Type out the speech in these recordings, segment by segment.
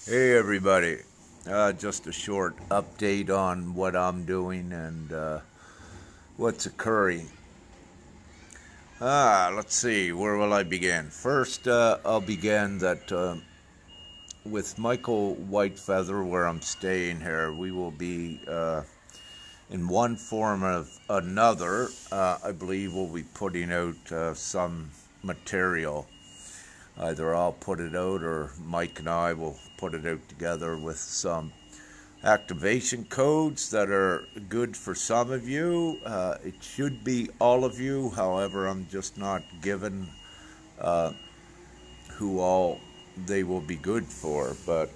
Hey everybody, just a short update on what I'm doing and what's occurring. Let's see, where will I begin? First, I'll begin that with Michael Whitefeather, where I'm staying here, we will be in one form or another. I believe we'll be putting out some material. Either I'll put it out or Mike and I will put it out together with some activation codes that are good for some of you. It should be all of you. However, I'm just not given who all they will be good for, but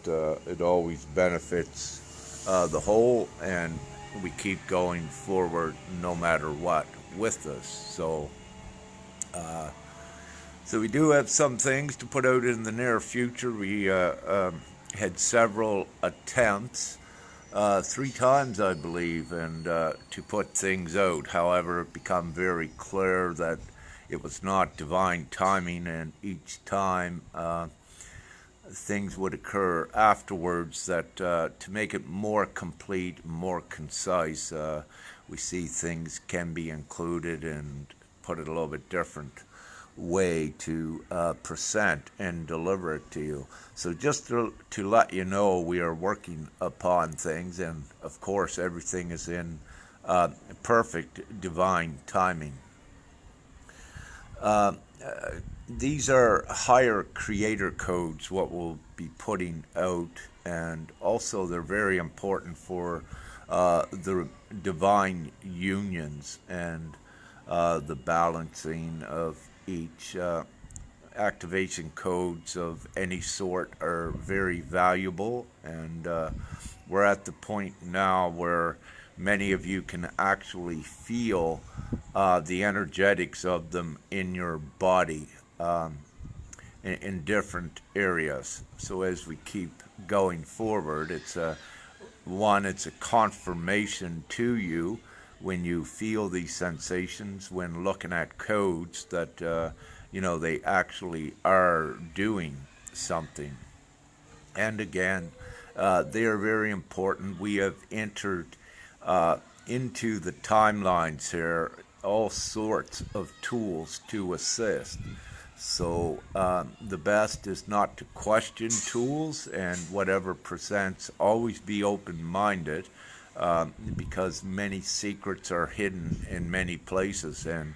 it always benefits the whole, and we keep going forward no matter what with this. So we do have some things to put out in the near future. We had several attempts, three times I believe, and to put things out. However, it became very clear that it was not divine timing, and each time things would occur afterwards that to make it more complete, more concise, we see things can be included and put it a little bit different way to present and deliver it to you. So just to let you know, we are working upon things, and of course everything is in perfect divine timing. These are higher creator codes, what we'll be putting out, and also they're very important for the divine unions and the balancing of each. Activation codes of any sort are very valuable, and we're at the point now where many of you can actually feel the energetics of them in your body in different areas. So as we keep going forward, it's a confirmation to you when you feel these sensations when looking at codes that they actually are doing something. And again, they are very important. We have entered into the timelines here all sorts of tools to assist. So the best is not to question tools, and whatever presents, always be open-minded, because many secrets are hidden in many places, and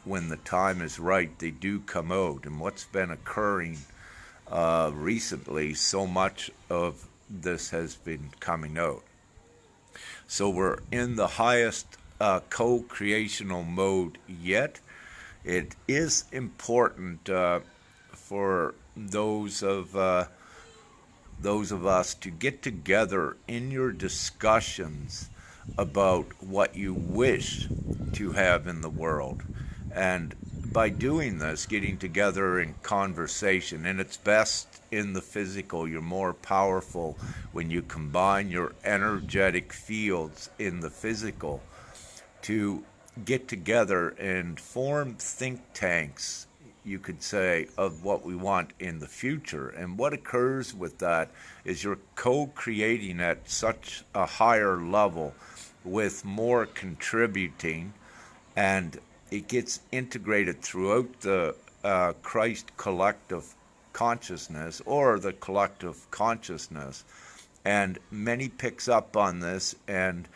when the time is right, they do come out. And what's been occurring recently, so much of this has been coming out. So we're in the highest co-creational mode yet. It is important for those of us to get together in your discussions about what you wish to have in the world. And by doing this, getting together in conversation, and it's best in the physical, you're more powerful when you combine your energetic fields in the physical to get together and form think tanks, you could say, of what we want in the future. And what occurs with that is you're co-creating at such a higher level with more contributing, and it gets integrated throughout the Christ collective consciousness or the collective consciousness. And many picks up on this, and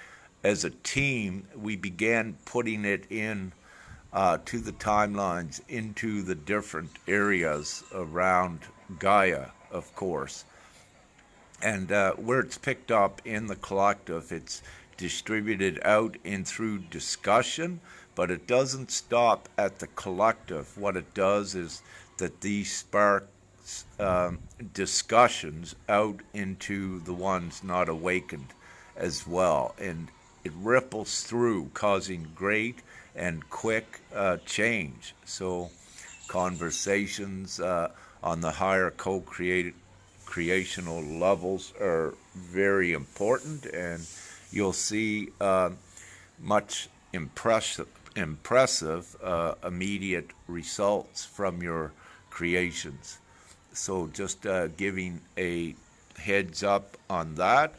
as a team, we began putting it in to the timelines, into the different areas around Gaia, of course. And where it's picked up in the collective, it's distributed out in through discussion, but it doesn't stop at the collective. What it does is that these spark discussions out into the ones not awakened as well, and it ripples through, causing great and quick change. So conversations on the higher co-creational levels are very important, and you'll see much impressive immediate results from your creations. So just giving a heads up on that,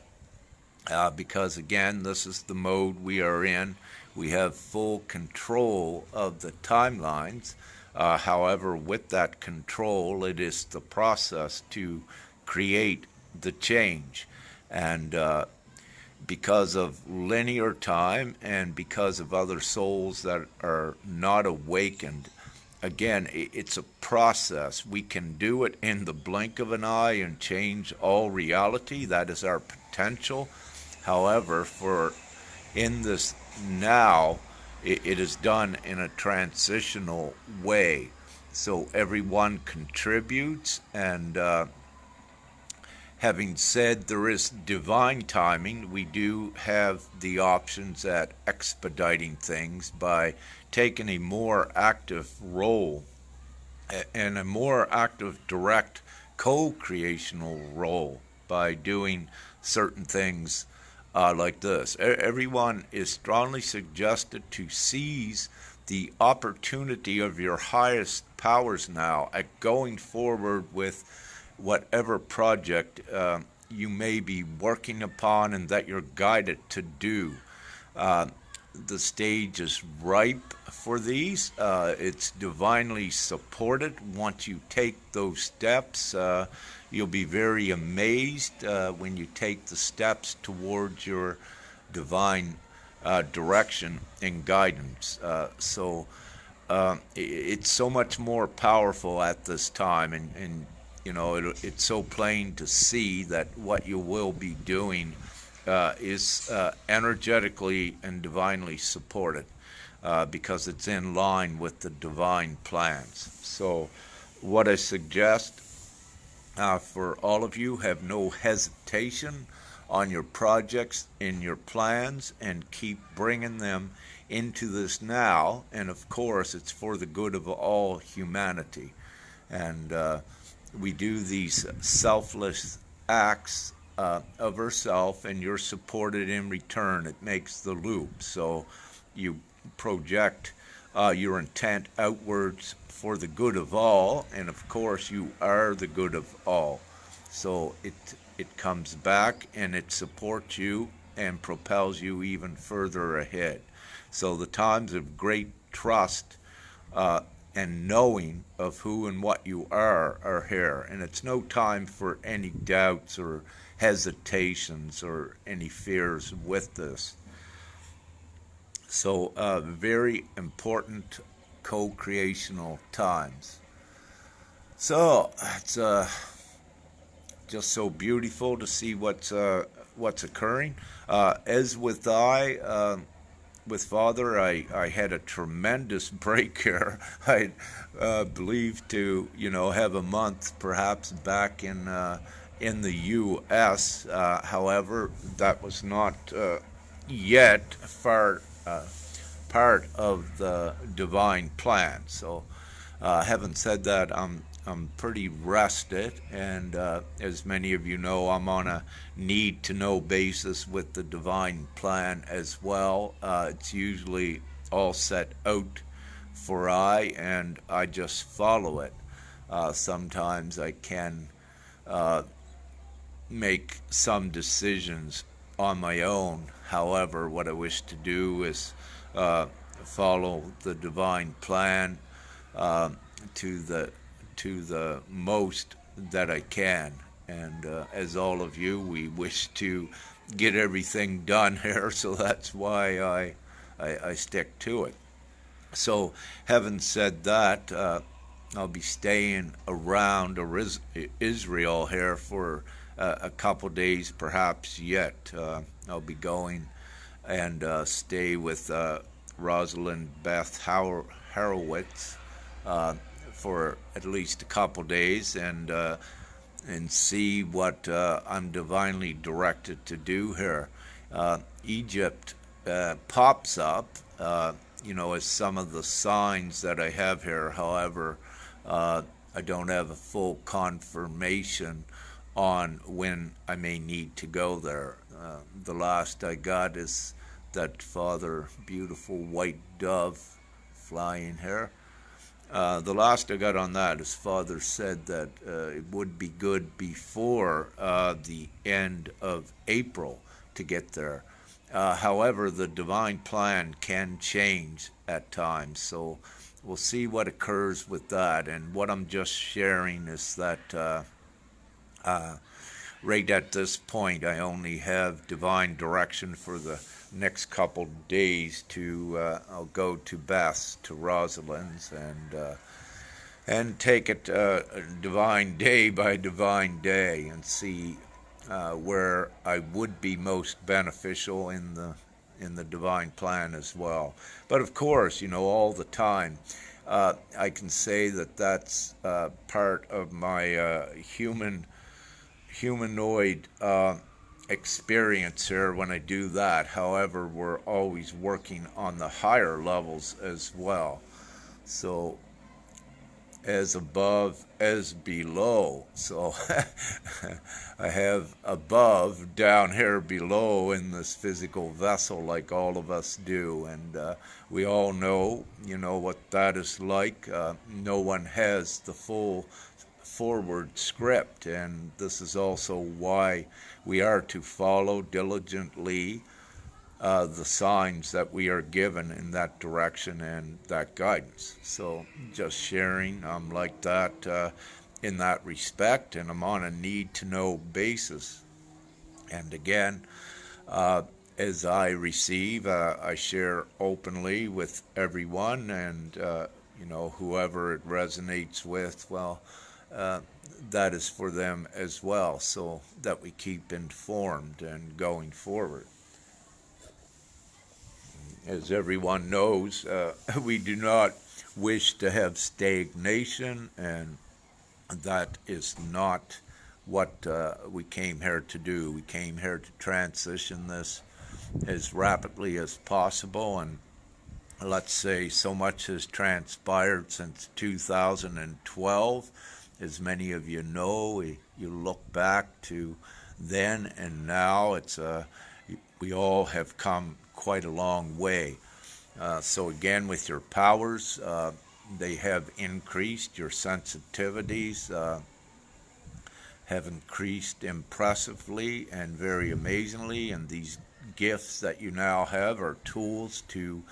because again, this is the mode we are in. We have full control of the timelines. However, with that control, it is the process to create the change. And because of linear time and because of other souls that are not awakened, again, it's a process. We can do it in the blink of an eye and change all reality. That is our potential. However, for in this now, it is done in a transitional way. So everyone contributes, and having said there is divine timing, we do have the options at expediting things by taking a more active role and a more active direct co-creational role by doing certain things like this. Everyone is strongly suggested to seize the opportunity of your highest powers now at going forward with whatever project you may be working upon and that you're guided to do. The stage is ripe for these. It's divinely supported. Once you take those steps, you'll be very amazed when you take the steps towards your divine direction and guidance. So it's so much more powerful at this time, and you know, it's so plain to see that what you will be doing is energetically and divinely supported, because it's in line with the divine plans. So what I suggest for all of you, have no hesitation on your projects, in your plans, and keep bringing them into this now. And of course, it's for the good of all humanity. And we do these selfless acts of ourself, and you're supported in return. It makes the loop. So you project your intent outwards for the good of all, and of course you are the good of all. So it comes back and it supports you and propels you even further ahead. So the times of great trust and knowing of who and what you are here. And it's no time for any doubts or hesitations or any fears with this. So very important co-creational times. So it's just so beautiful to see what's occurring. As with with Father, I had a tremendous break here. I believe to have a month perhaps back in the U.S. However, that was not yet part of the divine plan. So, having said that, I'm pretty rested, and as many of you know, I'm on a need-to-know basis with the divine plan as well. It's usually all set out for and I just follow it. Sometimes I can make some decisions on my own. However, what I wish to do is follow the divine plan to the most that I can. And as all of you, we wish to get everything done here, so that's why I stick to it. So, having said that, I'll be staying around Israel here for a couple days, perhaps yet. I'll be going and stay with Rosalind Beth Horowitz for at least a couple days, and see what I'm divinely directed to do here. Egypt pops up, as some of the signs that I have here. However, I don't have a full confirmation on when I may need to go there. The last I got is that Father, beautiful white dove flying here. The last I got on that is Father said that it would be good before the end of April to get there. However, the divine plan can change at times, so we'll see what occurs with that. And what I'm just sharing is that right at this point, I only have divine direction for the next couple days to I'll go to Beth's, to Rosalind's, and take it divine day by divine day and see where I would be most beneficial in the divine plan as well. But of course, all the time, I can say that that's part of my humanoid experience here when I do that. However, we're always working on the higher levels as well. So, as above, as below. So, I have above down here below in this physical vessel, like all of us do. And we all know, what that is like. No one has the full forward script, and this is also why we are to follow diligently the signs that we are given in that direction and that guidance. So just sharing, I'm like that in that respect, and I'm on a need-to-know basis. And again, as I receive, I share openly with everyone, and whoever it resonates with, well, that is for them as well, so that we keep informed and going forward. As everyone knows, we do not wish to have stagnation, and that is not what we came here to do. We came here to transition this as rapidly as possible, and let's say so much has transpired since 2012. As many of you know, you look back to then and now, we all have come quite a long way. So again, with your powers, they have increased. Your sensitivities have increased impressively and very amazingly, and these gifts that you now have are tools to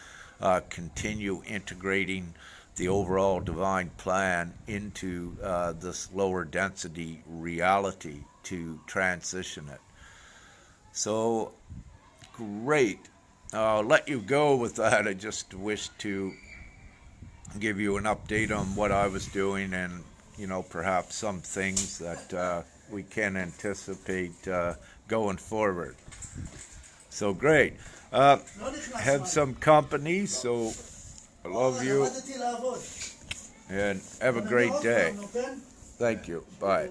continue integrating the overall divine plan into this lower density reality to transition it. So great. I'll let you go with that. I just wish to give you an update on what I was doing, and perhaps some things that we can anticipate going forward. So great. Have some company, so I love you, and have a great day. Thank you. Bye.